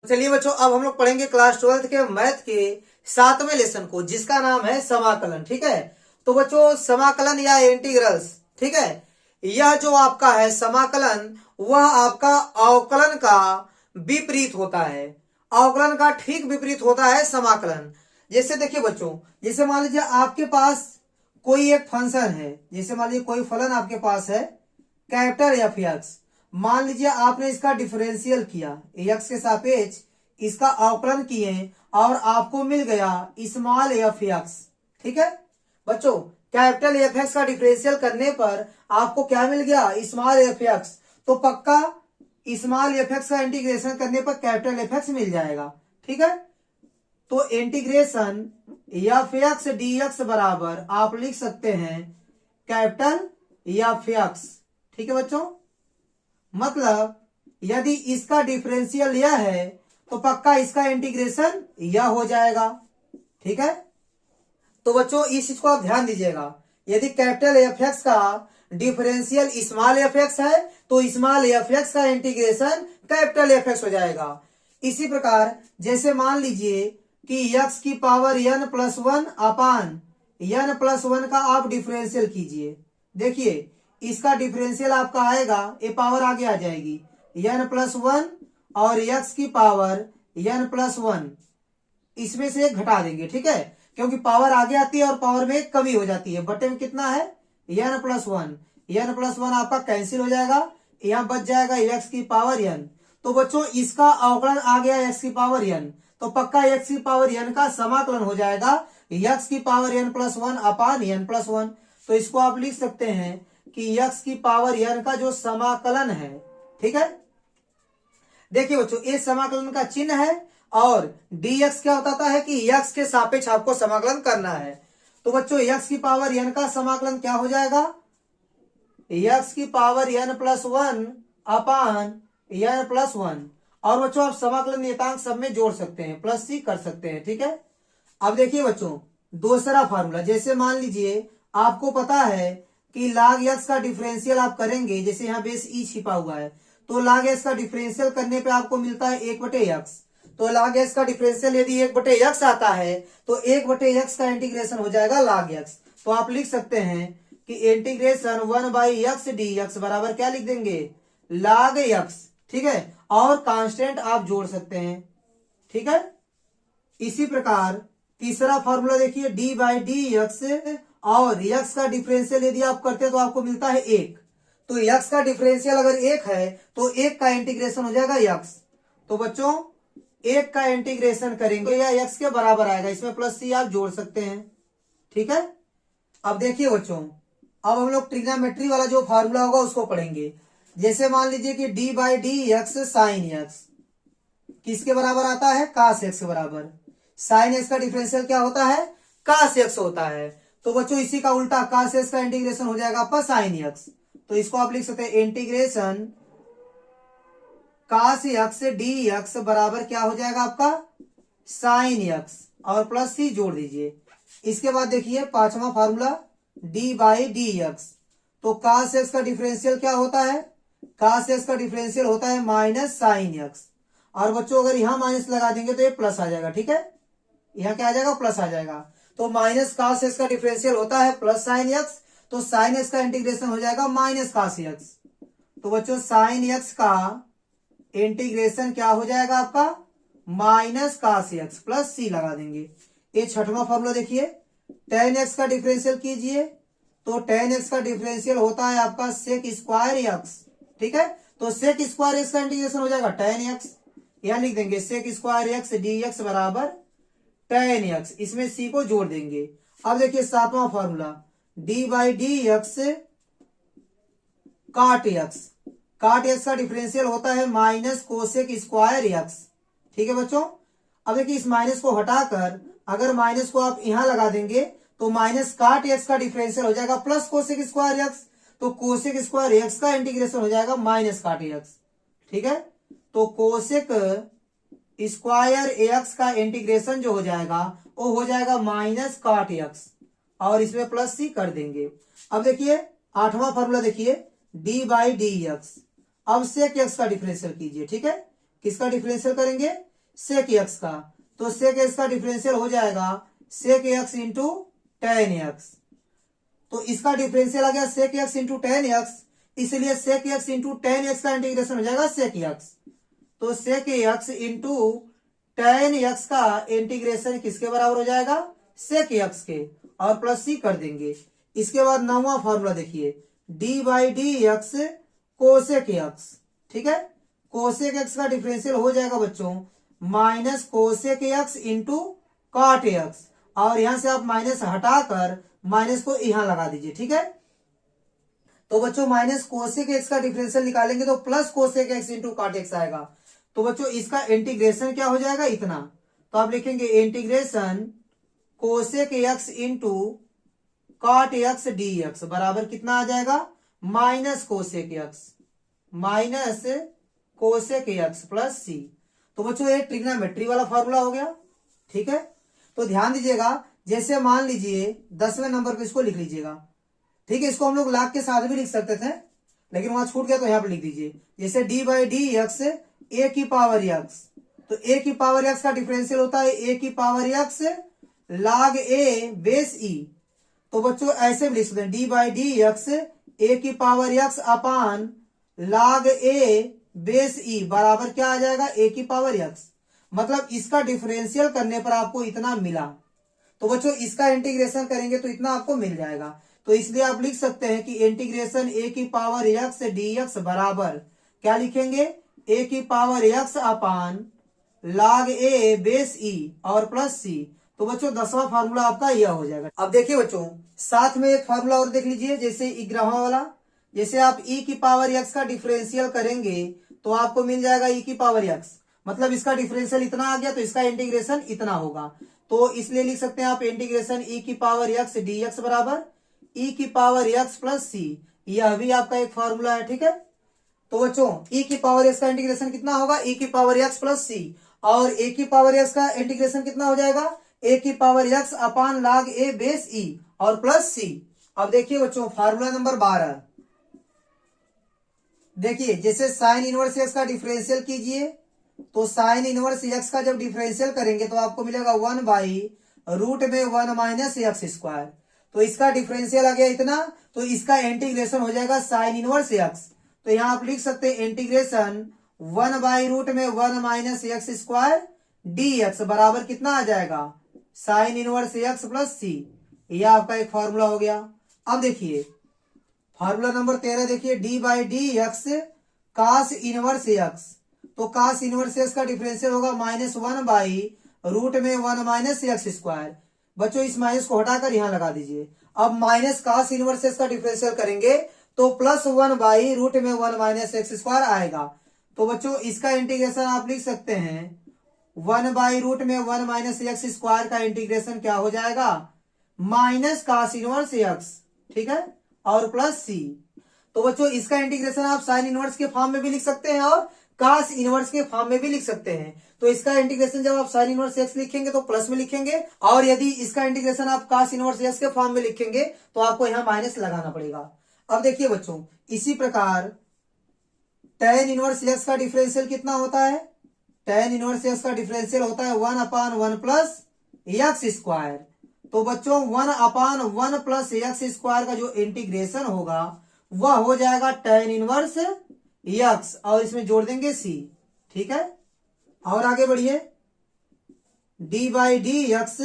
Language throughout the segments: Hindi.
चलिए बच्चों, अब हम लोग पढ़ेंगे क्लास 12 के मैथ के 7वें लेसन को, जिसका नाम है समाकलन। ठीक है, तो बच्चों समाकलन या इंटीग्रल्स, ठीक है, यह जो आपका है समाकलन, वह आपका अवकलन का विपरीत होता है। अवकलन का ठीक विपरीत होता है समाकलन। जैसे देखिए बच्चों, जैसे मान लीजिए आपके पास कोई एक फंक्शन है, जैसे मान लीजिए कोई फलन आपके पास है कैपिटल एफ एक्स। मान लीजिए आपने इसका डिफरेंशियल किया, एक्स के सापेक्ष इसका अवकलन किए और आपको मिल गया स्मॉल एफ एक्स। ठीक है बच्चों, कैपिटल एफ एक्स का डिफरेंशियल करने पर आपको क्या मिल गया? Small F x. तो पक्का स्मॉल एफ एक्स का इंटीग्रेशन करने पर कैपिटल एफ एक्स मिल जाएगा। ठीक है, तो integration F x D x बराबर आप लिख सकते हैं कैपिटल एफ एक्स। ठीक है बच्चों, मतलब यदि इसका डिफरेंशियल यह है तो पक्का इसका इंटीग्रेशन यह हो जाएगा। ठीक है, तो बच्चों इस चीज को आप ध्यान दीजिएगा, यदि कैपिटल एफ एक्स का डिफरेंशियल स्मॉल एफ एक्स है तो स्मॉल एफ एक्स का इंटीग्रेशन कैपिटल एफ एक्स हो जाएगा। इसी प्रकार जैसे मान लीजिए कि एक्स की power n plus one upon n plus one का आप डिफरेंशियल कीजिए। देखिए इसका डिफरेंशियल आपका आएगा, ये पावर आगे आ जाएगी n प्लस वन और x की पावर n प्लस वन, इसमें से एक घटा देंगे। ठीक है, क्योंकि पावर आगे आती है और पावर में एक कमी हो जाती है। बटे में कितना है? n plus one. n plus one आपका कैंसिल हो जाएगा, यहाँ बच जाएगा x की पावर n। तो बच्चों इसका अवकलन आ गया x की पावर n, तो पक्का x की पावर n का समाकलन हो जाएगा x की power n plus one upon n plus one. तो इसको आप लिख सकते हैं कि x की पावर n का जो समाकलन है। ठीक है, देखिए बच्चों ये समाकलन का चिन्ह है और dx क्या बताता है कि x के सापेक्ष आपको समाकलन करना है। तो बच्चों x की पावर n का समाकलन क्या हो जाएगा? x की power n plus one upon n plus one. और बच्चों आप समाकलन नियतांक सब में जोड़ सकते हैं, प्लस सी कर सकते हैं। ठीक है, अब देखिए बच्चों दूसरा फार्मूला, जैसे मान लीजिए आपको पता है कि log x का डिफरेंशियल आप करेंगे, जैसे यहाँ बेस ई छिपा हुआ है, तो log x का डिफरेंशियल करने पे आपको मिलता है 1/x। तो log x का डिफरेंशियल यदि 1/x आता है तो 1/x का इंटीग्रेशन हो जाएगा log x। तो आप लिख सकते हैं कि इंटीग्रेशन 1/x dx बराबर क्या लिख देंगे? log x। ठीक है, और कांस्टेंट आप जोड़ सकते हैं। ठीक है, इसी प्रकार तीसरा फॉर्मूला देखिए d/dx, और x का डिफरेंशियल यदि आप करते हैं तो आपको मिलता है 1। तो x का डिफरेंशियल अगर 1 है तो 1 का इंटीग्रेशन हो जाएगा x। तो बच्चों 1 का इंटीग्रेशन करेंगे या x के बराबर आएगा, इसमें प्लस सी आप जोड़ सकते हैं। ठीक है, अब देखिए बच्चों, अब हम लोग ट्रिग्नोमेट्री वाला जो फार्मूला होगा उसको पढ़ेंगे। जैसे मान लीजिए कि d/dx साइन x किसके बराबर आता है? कास x के बराबर। साइन x का डिफरेंशियल क्या होता है? कास x होता है। तो बच्चों इसी का उल्टा कास x का इंटीग्रेशन हो जाएगा आपका साइन x। तो इसको आप लिख सकते हैं इंटीग्रेशन कास x dx बराबर क्या हो जाएगा आपका? साइन x, और प्लस सी जोड़ दीजिए। इसके बाद देखिए पांचवा फार्मूला d/dx। तो कास x का डिफरेंशियल क्या होता है? कास x का डिफरेंशियल होता है माइनस साइन x। और बच्चों अगर यहां माइनस लगा देंगे तो ये प्लस आ जाएगा। ठीक है, यहाँ क्या आ जाएगा? प्लस आ जाएगा। तो माइनस कास x का डिफरेंशियल होता है प्लस साइन x, तो साइन x का इंटीग्रेशन हो जाएगा माइनस कास x। तो बच्चों साइन x का इंटीग्रेशन क्या हो जाएगा आपका? माइनस कास x, प्लस सी लगा देंगे। ये छठवां फॉर्मूला देखिए, टेन एक्स का डिफरेंशियल कीजिए, तो टेन एक्स का डिफरेंशियल होता है आपका सेक स्क्वायर एक्स। ठीक है, तो सेक स्क्वायर एक्स का इंटीग्रेशन हो जाएगा टेन एक्स। यहां लिख देंगे sec square X D x बराबर टेन एक्स, इसमें सी को जोड़ देंगे। अब देखिए सातवां फॉर्मूला d/dx काट एक्स। काट एक्स का डिफरेंशियल होता है माइनस कोसेक स्क्वायर एक्स। ठीक है बच्चों, अब देखिए इस माइनस को हटाकर अगर माइनस को आप यहां लगा देंगे तो माइनस काट एक्स का डिफरेंशियल हो जाएगा प्लस कोसेक स्क्वायर एक्स। तो कोसेक स्क्वायर एक्स का इंटीग्रेशन हो जाएगा माइनस काट एक्स। ठीक है, तो कोसेक स्क्वायर एक्स का इंटीग्रेशन जो हो जाएगा वो हो जाएगा माइनस काट एक्स, और इसमें प्लस सी कर देंगे। अब देखिए आठवां फॉर्मूला देखिए d/dx। अब सेक एक्स का डिफरेंशियल कीजिए। ठीक है, किसका डिफरेंशियल करेंगे? सेक एक्स का, तो सेक एक्स का डिफरेंशियल हो जाएगा sec x into tan x. तो इसका डिफरेंशियल आ गया sec x into tan x, इसलिए sec x into tan x का इंटीग्रेशन हो जाएगा सेक एक्स। तो sec x into tan x का इंटीग्रेशन किसके बराबर हो जाएगा, सेक एक्स के, और प्लस सी कर देंगे। इसके बाद नौवां फॉर्मूला देखिए, D by D X cosec X, ठीक है। कोसेक एक्स का डिफरेंशियल हो जाएगा बच्चों minus cosec x into cot X, और यहां से आप माइनस हटाकर माइनस को यहां लगा दीजिए, ठीक है। तो बच्चों माइनस कोसेक एक्स का डिफरेंशियल निकालेंगे तो plus cosec x into cot X आएगा। तो बच्चों इसका इंटीग्रेशन क्या हो जाएगा, इतना। तो आप लिखेंगे integration cosec x into cot x D x बराबर कितना आ जाएगा, minus cosec x plus c. तो बच्चों ये ट्रिग्नोमेट्री वाला फॉर्मूला हो गया, ठीक है। तो ध्यान दीजिएगा, जैसे मान लीजिए 10वें नंबर पे इसको लिख लीजिएगा, ठीक है। इसको हम लोग लाख के साथ भी लिख सकते थे, लेकिन वहां छूट गया तो यहाँ पे लिख दीजिए। जैसे डी बाई डी एक्स ए की पावर एक्स, तो ए की पावर एक्स का डिफरेंशियल होता है ए की पावर एक्स log ए बेस ई। तो बच्चों ऐसे भी लिख सकते हैं डी बाई डी एक्स ए की पावर एक्स अपान log ए बेस ई बराबर क्या आ जाएगा, ए की पावर एक्स। मतलब इसका डिफरेंशियल करने पर आपको इतना मिला, तो बच्चों इसका इंटीग्रेशन करेंगे तो इतना आपको मिल जाएगा। तो इसलिए आप लिख सकते हैं कि इंटीग्रेशन ए की पावर एक्स डी एक्स बराबर क्या लिखेंगे, ए की पावर एक्स अपान log ए बेस ई और प्लस सी। तो बच्चों 10वां फार्मूला आपका यह हो जाएगा। अब देखिए बच्चों साथ में एक फार्मूला और देख लीजिए, जैसे 11वां वाला। जैसे आप e की पावर x का डिफरेंशियल करेंगे तो आपको मिल जाएगा e की पावर x, मतलब इसका डिफरेंशियल इतना आ गया तो इसका इंटीग्रेशन इतना होगा। तो इसलिए लिख सकते हैं आप इंटीग्रेशन e की पावर x dx बराबर e की पावर x प्लस सी। यह भी आपका एक फार्मूला है, ठीक है। तो बच्चों e की पावर x का इंटीग्रेशन कितना होगा, e की पावर x प्लस सी, और a की पावर x का इंटीग्रेशन कितना हो जाएगा, a की पावर x अपान log ए बेस e और प्लस सी। अब देखिए बच्चों फार्मूला नंबर 12, देखिए जैसे साइन इनवर्स एक्स का डिफरेंशियल कीजिए, तो साइन इनवर्स एक्स का जब डिफरेंशियल करेंगे तो आपको मिलेगा 1/रूट में 1 माइनस एक्स स्क्वायर। तो इसका डिफरेंशियल आ गया इतना, तो इसका इंटीग्रेशन हो जाएगा साइन इनवर्स एक्स। तो यहां आप लिख सकते हैं इंटीग्रेशन 1/रूट में 1 minus x square D x बराबर कितना आ जाएगा, sine inverse x plus C. यह आपका एक फॉर्मूला हो गया। अब देखिए फार्मूला नंबर 13 देखिए, D by D x cos inverse x. तो कास इनवर्स एक्स का डिफरेंशियल होगा -1/रूट में 1 माइनस एक्स स्क्वायर। बच्चों इस माइनस को हटाकर यहां लगा दीजिए। अब माइनस कास इनवर्स एक्स का डिफरेंशियल करेंगे तो +1/रूट में 1 माइनस एक्स स्क्वायर आएगा। तो बच्चों इसका इंटीग्रेशन आप लिख सकते हैं 1/रूट में 1 माइनस एक्स स्क्वायर का इंटीग्रेशन क्या हो जाएगा, माइनस कास इनवर्स एक्स, ठीक है, और प्लस सी। तो बच्चों इसका इंटीग्रेशन आप साइन इनवर्स के फॉर्म में भी लिख सकते हैं और कास इनवर्स के फॉर्म में भी लिख सकते हैं। तो इसका इंटीग्रेशन जब आप साइन इनवर्स एक्स लिखेंगे तो प्लस में लिखेंगे, और यदि इसका इंटीग्रेशन आप कास इनवर्स एक्स के फॉर्म में लिखेंगे तो आपको यहाँ माइनस लगाना पड़ेगा। अब देखिए बच्चों इसी प्रकार tan इनवर्स एक्स का डिफरेंशियल कितना होता है, tan इनवर्स एक्स का डिफरेंशियल होता है 1/1 प्लस एक्स स्क्वायर। तो बच्चों 1/1 प्लस एक्स स्क्वायर का जो इंटीग्रेशन होगा वह हो जाएगा tan इनवर्स एक्स, और इसमें जोड़ देंगे सी, ठीक है। और आगे बढ़िए, d by D x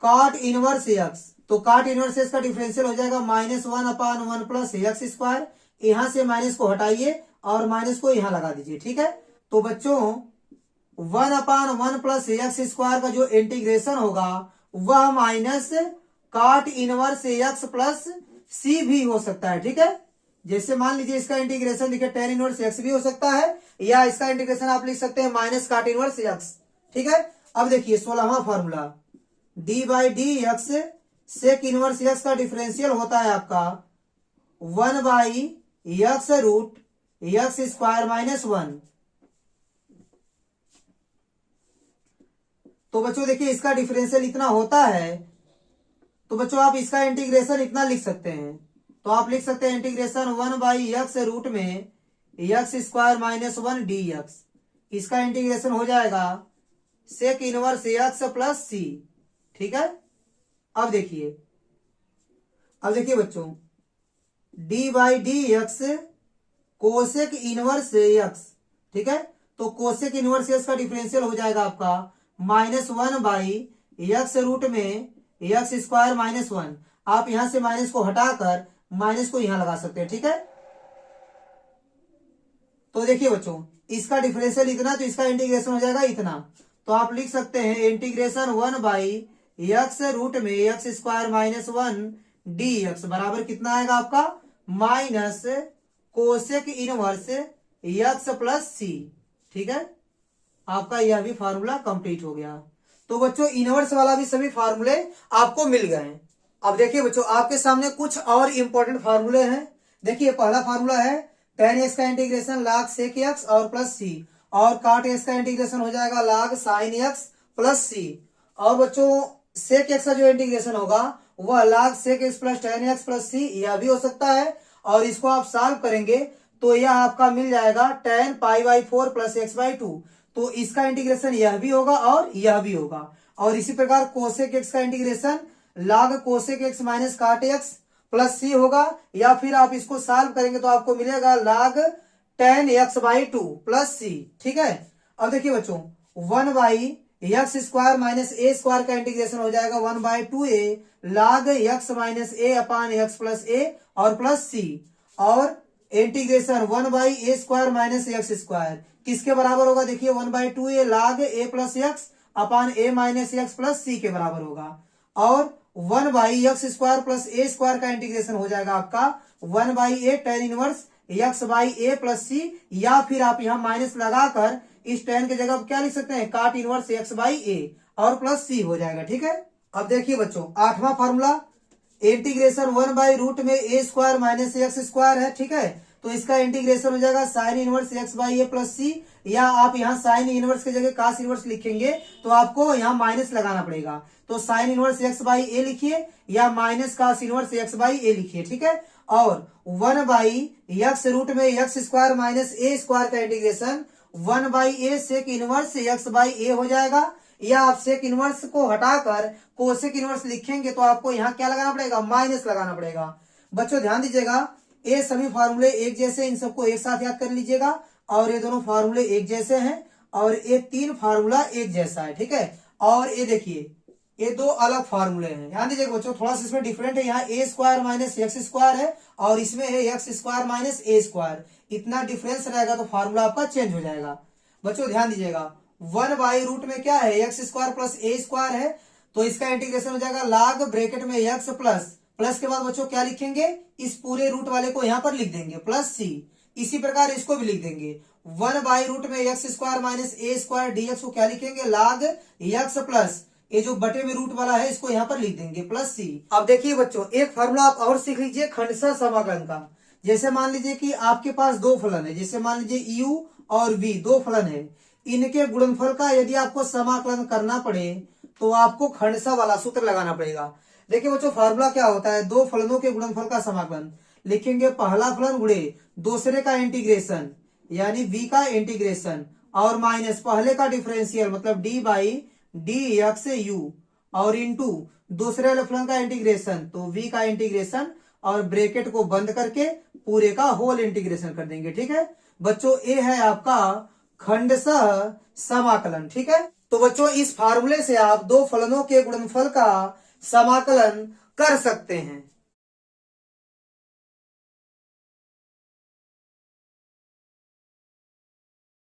cot inverse x. तो कॉट इनवर्स एक्स का डिफरेंशियल हो जाएगा -1/1 प्लस एक्स स्क्वायर। यहां से माइनस को हटाइए और माइनस को यहां लगा दीजिए, ठीक है। तो बच्चों 1/1 प्लस एक्स स्क्वायर का जो इंटीग्रेशन होगा वह minus cot inverse x plus C भी हो सकता है, ठीक है। जैसे मान लीजिए इसका इंटीग्रेशन लिखे tan इनवर्स एक्स भी हो सकता है, या इसका इंटीग्रेशन आप लिख सकते हैं माइनस कॉट इनवर्स एक्स, ठीक है। अब देखिए 16वां formula, d by D x sec inverse x का डिफरेंशियल होता है आपका 1/x रूट एक्स स्क्वायर -1। तो बच्चों देखिए इसका डिफरेंशियल इतना होता है, तो बच्चों आप इसका इंटीग्रेशन इतना लिख सकते हैं। तो आप लिख सकते हैं इंटीग्रेशन 1/x रूट में एक्स स्क्वायर -1 dx। इसका इंटीग्रेशन हो जाएगा सेक इनवर्स एक्स प्लस सी। ठीक है, अब देखिए बच्चों, D by D X cosec inverse x. ठीक है, तो कोसेक इनवर्स एक्स का डिफरेंशियल हो जाएगा आपका -1/x√में एक्स स्क्वायर -1। आप यहां से माइनस को हटाकर माइनस को यहां लगा सकते हैं। ठीक है, तो देखिए बच्चों, इसका डिफरेंशियल इतना, तो इसका इंटीग्रेशन हो जाएगा इतना। तो आप लिख सकते हैं इंटीग्रेशन 1/x√में एक्स स्क्वायर -1 dx बराबर कितना आएगा आपका, minus cosec inverse x plus C. ठीक है, आपका यह भी फार्मूला कंप्लीट हो गया। तो बच्चों इनवर्स वाला भी सभी फार्मूले आपको मिल गए। अब देखिए बच्चों, आपके सामने कुछ और इंपॉर्टेंट फार्मूले हैं। देखिए पहला फार्मूला है tan x का इंटीग्रेशन log sec x और प्लस सी, और cot x का इंटीग्रेशन हो जाएगा log sin x plus C. और बच्चों sec x का जो इंटीग्रेशन होगा वह log sec x plus tan x plus C, यह भी हो सकता है। और इसको आप सॉल्व करेंगे तो यह आपका मिल जाएगा tan π/4 प्लस x/2। तो इसका इंटीग्रेशन यह भी होगा और यह भी होगा। और इसी प्रकार कोसेक x का integration log cosec x minus cot x plus C होगा, या फिर आप इसको सॉल्व करेंगे तो आपको मिलेगा log tan x/2 plus C. ठीक है, अब देखिए बच्चों 1/x square minus a square का इंटीग्रेशन हो जाएगा 1/2a log x minus a upon x plus a और प्लस सी। और integration 1/a square minus x square किसके बराबर होगा, देखिए 1/2a log a plus x upon a minus x plus C के बराबर होगा। और 1/x square plus a square का इंटीग्रेशन हो जाएगा आपका 1/a tan inverse x/a plus सी, या फिर आप यहाँ माइनस लगाकर इस tan के जगह क्या लिख सकते हैं, cot इनवर्स x/a और प्लस सी हो जाएगा। ठीक है, अब देखिए बच्चों आठवां फार्मूला इंटीग्रेशन 1/रूट में a square minus x square है। ठीक है, तो इसका इंटीग्रेशन हो जाएगा साइन इनवर्स x/a प्लस सी, या आप यहाँ साइन इनवर्स की जगह कास इनवर्स लिखेंगे तो आपको यहाँ माइनस लगाना पड़ेगा। तो साइन इनवर्स x/a लिखिए या माइनस कास इनवर्स x/a लिखिए। ठीक है, और 1/x रूट में x square minus a square का integration 1/a sec inverse x/a हो जाएगा, या आप सेक इनवर्स को हटाकर कोसेक इनवर्स लिखेंगे तो आपको यहाँ क्या लगाना पड़ेगा, माइनस लगाना पड़ेगा। बच्चों ध्यान दीजिएगा, ये सभी फार्मूले एक जैसे, इन सबको एक साथ याद कर लीजिएगा। और ये दोनों फार्मूले एक जैसे हैं और ये तीन फार्मूला एक जैसा है। ठीक है, और ये देखिए ये दो अलग फार्मूले हैं। ध्यान दीजिएगा बच्चों, थोड़ा सा इसमें डिफरेंट है, यहाँ ए स्क्वायर माइनस एक्स स्क्वायर है और इसमें है x square minus a square. इतना डिफरेंस रहेगा तो फार्मूला आपका चेंज हो जाएगा। बच्चों ध्यान दीजिएगा, 1/रूट में क्या है, x square plus a square है, तो इसका इंटीग्रेशन हो जाएगा log ब्रैकेट में एक्स प्लस के बाद बच्चों क्या लिखेंगे, इस पूरे रूट वाले को यहाँ पर लिख देंगे प्लस सी। इसी प्रकार इसको भी लिख देंगे 1/रूट में x square minus a square dx को क्या लिखेंगे, log एक्स प्लस ये जो बटे में रूट वाला है इसको यहाँ पर लिख देंगे प्लस सी। अब देखिए बच्चों एक फार्मूला आप और सीख लीजिए खंडशः समाकलन का। जैसे मान लीजिए कि आपके पास दो फलन है, जैसे मान लीजिए u और v दो फलन है, इनके गुणनफल का यदि आपको समाकलन करना पड़े तो आपको खंडशः वाला सूत्र लगाना पड़ेगा। देखिए बच्चों फार्मूला क्या होता है, दो फलनों के गुणनफल का समाकलन लिखेंगे, पहला फलन गुणे दूसरे का इंटीग्रेशन यानी v का इंटीग्रेशन और माइनस पहले का डिफरेंशियल मतलब d by D x you और इंटू दूसरे वाले फलन का इंटीग्रेशन तो v का इंटीग्रेशन और ब्रैकेट को बंद करके पूरे का होल इंटीग्रेशन कर देंगे। ठीक है बच्चों, ये है आपका खंडशः समाकलन। ठीक है, तो बच्चों इस फार्मूले से आप दो फलनों के गुणनफल का समाकलन कर सकते हैं।